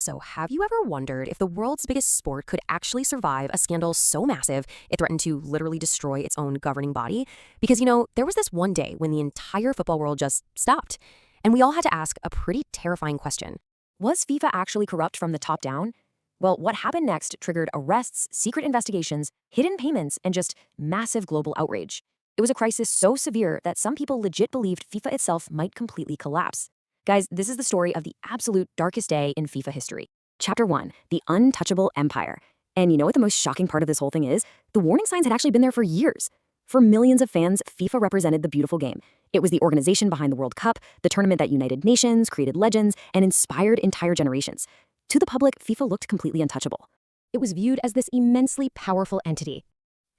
So, have you ever wondered if the world's biggest sport could actually survive a scandal so massive it threatened to literally destroy its own governing body? Because, there was this one day when the entire football world just stopped. And we all had to ask a pretty terrifying question. Was FIFA actually corrupt from the top down? Well, what happened next triggered arrests, secret investigations, hidden payments, and just massive global outrage. It was a crisis so severe that some people legit believed FIFA itself might completely collapse. Guys, this is the story of the absolute darkest day in FIFA history. Chapter 1, the untouchable empire. And you know what the most shocking part of this whole thing is? The warning signs had actually been there for years. For millions of fans, FIFA represented the beautiful game. It was the organization behind the World Cup, the tournament that united nations, created legends, and inspired entire generations. To the public, FIFA looked completely untouchable. It was viewed as this immensely powerful entity.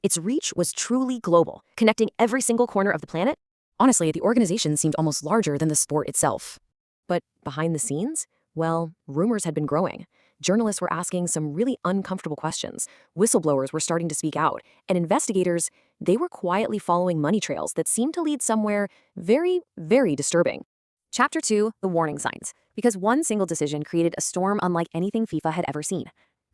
Its reach was truly global, connecting every single corner of the planet. Honestly, the organization seemed almost larger than the sport itself. But behind the scenes, well, rumors had been growing. Journalists were asking some really uncomfortable questions. Whistleblowers were starting to speak out. And investigators, they were quietly following money trails that seemed to lead somewhere very, very disturbing. Chapter 2, the warning signs. Because one single decision created a storm unlike anything FIFA had ever seen.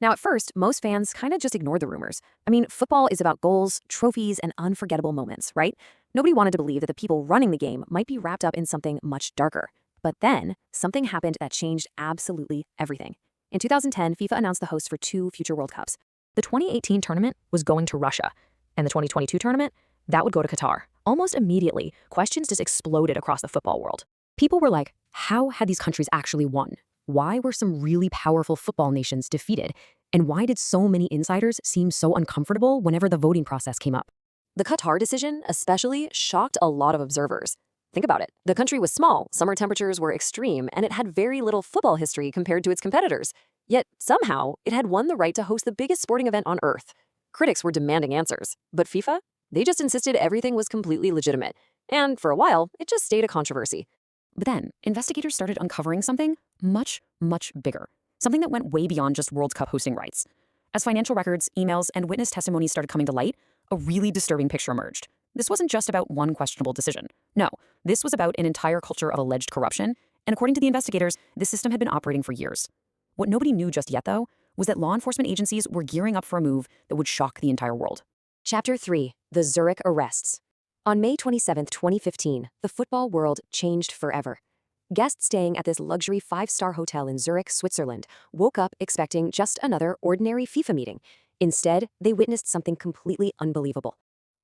Now, at first, most fans kind of just ignored the rumors. I mean, football is about goals, trophies, and unforgettable moments, right? Nobody wanted to believe that the people running the game might be wrapped up in something much darker. But then, something happened that changed absolutely everything. In 2010, FIFA announced the host for 2 future World Cups. The 2018 tournament was going to Russia, and the 2022 tournament, that would go to Qatar. Almost immediately, questions just exploded across the football world. People were like, how had these countries actually won? Why were some really powerful football nations defeated? And why did so many insiders seem so uncomfortable whenever the voting process came up? The Qatar decision especially shocked a lot of observers. Think about it. The country was small, summer temperatures were extreme, and it had very little football history compared to its competitors. Yet, somehow, it had won the right to host the biggest sporting event on Earth. Critics were demanding answers, but FIFA? They just insisted everything was completely legitimate. And for a while, it just stayed a controversy. But then, investigators started uncovering something much, much bigger. Something that went way beyond just World Cup hosting rights. As financial records, emails, and witness testimonies started coming to light, a really disturbing picture emerged. This wasn't just about one questionable decision. No, this was about an entire culture of alleged corruption, and according to the investigators, this system had been operating for years. What nobody knew just yet, though, was that law enforcement agencies were gearing up for a move that would shock the entire world. Chapter 3, the Zurich arrests. On May 27, 2015, the football world changed forever. Guests staying at this luxury 5-star hotel in Zurich, Switzerland, woke up expecting just another ordinary FIFA meeting. Instead, they witnessed something completely unbelievable.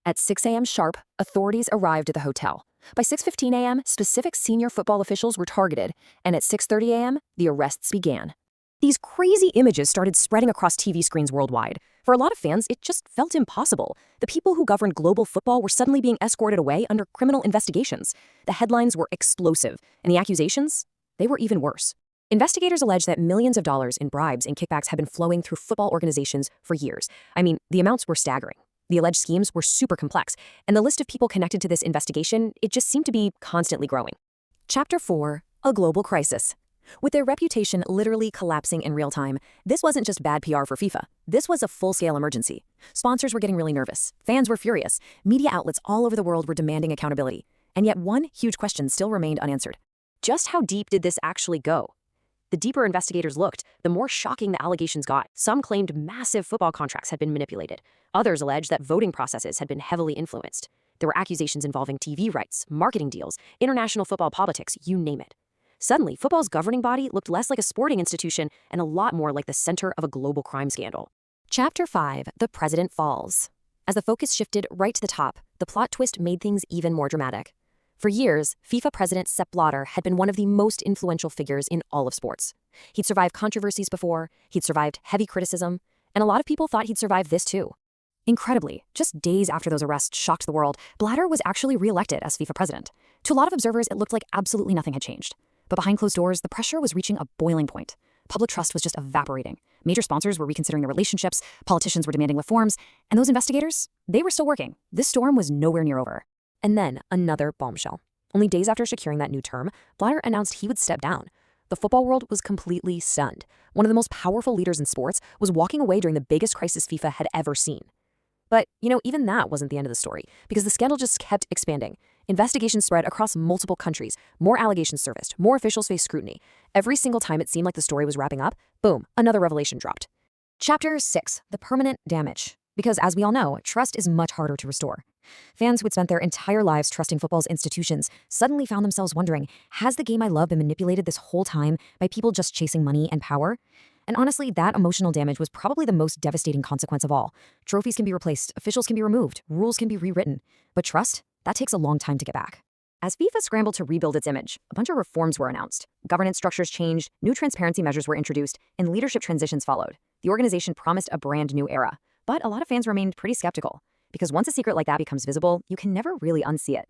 At 6 a.m. sharp, authorities arrived at the hotel. By 6:15 a.m., specific senior football officials were targeted, and at 6:30 a.m., the arrests began. These crazy images started spreading across TV screens worldwide. For a lot of fans, it just felt impossible. The people who governed global football were suddenly being escorted away under criminal investigations. The headlines were explosive, and the accusations? They were even worse. Investigators alleged that millions of dollars in bribes and kickbacks had been flowing through football organizations for years. I mean, the amounts were staggering. The alleged schemes were super complex, and the list of people connected to this investigation, it just seemed to be constantly growing. Chapter 4, a global crisis. With their reputation literally collapsing in real time, this wasn't just bad PR for FIFA. This was a full-scale emergency. Sponsors were getting really nervous. Fans were furious. Media outlets all over the world were demanding accountability. And yet one huge question still remained unanswered. Just how deep did this actually go? The deeper investigators looked, the more shocking the allegations got. Some claimed massive football contracts had been manipulated. Others alleged that voting processes had been heavily influenced. There were accusations involving TV rights, marketing deals, international football politics, you name it. Suddenly, football's governing body looked less like a sporting institution and a lot more like the center of a global crime scandal. Chapter 5, the president falls. As the focus shifted right to the top, the plot twist made things even more dramatic. For years, FIFA president Sepp Blatter had been one of the most influential figures in all of sports. He'd survived controversies before, he'd survived heavy criticism, and a lot of people thought he'd survive this too. Incredibly, just days after those arrests shocked the world, Blatter was actually re-elected as FIFA president. To a lot of observers, it looked like absolutely nothing had changed. But behind closed doors, the pressure was reaching a boiling point. Public trust was just evaporating. Major sponsors were reconsidering their relationships, politicians were demanding reforms, and those investigators, they were still working. This storm was nowhere near over. And then another bombshell. Only days after securing that new term, Blatter announced he would step down. The football world was completely stunned. One of the most powerful leaders in sports was walking away during the biggest crisis FIFA had ever seen. But, even that wasn't the end of the story, because the scandal just kept expanding. Investigations spread across multiple countries, more allegations surfaced, more officials faced scrutiny. Every single time it seemed like the story was wrapping up, boom, another revelation dropped. Chapter 6: The Permanent Damage. Because as we all know, trust is much harder to restore. Fans who had spent their entire lives trusting football's institutions suddenly found themselves wondering, has the game I love been manipulated this whole time by people just chasing money and power? And honestly, that emotional damage was probably the most devastating consequence of all. Trophies can be replaced, officials can be removed, rules can be rewritten. But trust? That takes a long time to get back. As FIFA scrambled to rebuild its image, a bunch of reforms were announced. Governance structures changed, new transparency measures were introduced, and leadership transitions followed. The organization promised a brand new era. But a lot of fans remained pretty skeptical, because once a secret like that becomes visible, you can never really unsee it.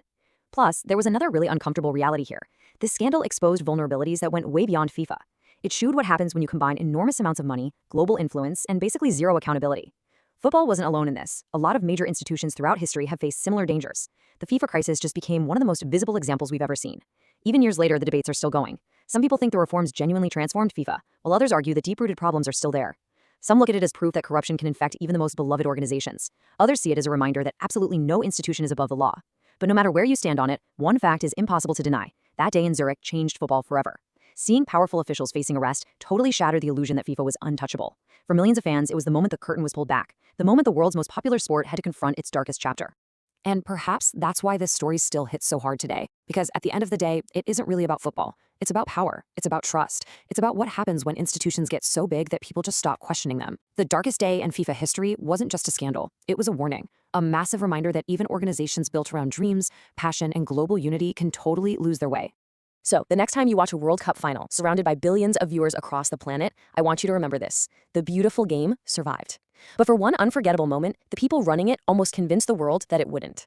Plus, there was another really uncomfortable reality here. This scandal exposed vulnerabilities that went way beyond FIFA. It showed what happens when you combine enormous amounts of money, global influence, and basically zero accountability. Football wasn't alone in this. A lot of major institutions throughout history have faced similar dangers. The FIFA crisis just became one of the most visible examples we've ever seen. Even years later, the debates are still going. Some people think the reforms genuinely transformed FIFA, while others argue that deep-rooted problems are still there. Some look at it as proof that corruption can infect even the most beloved organizations. Others see it as a reminder that absolutely no institution is above the law. But no matter where you stand on it, one fact is impossible to deny. That day in Zurich changed football forever. Seeing powerful officials facing arrest totally shattered the illusion that FIFA was untouchable. For millions of fans, it was the moment the curtain was pulled back, the moment the world's most popular sport had to confront its darkest chapter. And perhaps that's why this story still hits so hard today. Because at the end of the day, it isn't really about football. It's about power. It's about trust. It's about what happens when institutions get so big that people just stop questioning them. The darkest day in FIFA history wasn't just a scandal. It was a warning. A massive reminder that even organizations built around dreams, passion, and global unity can totally lose their way. So, the next time you watch a World Cup final surrounded by billions of viewers across the planet, I want you to remember this. The beautiful game survived. But for one unforgettable moment, the people running it almost convinced the world that it wouldn't.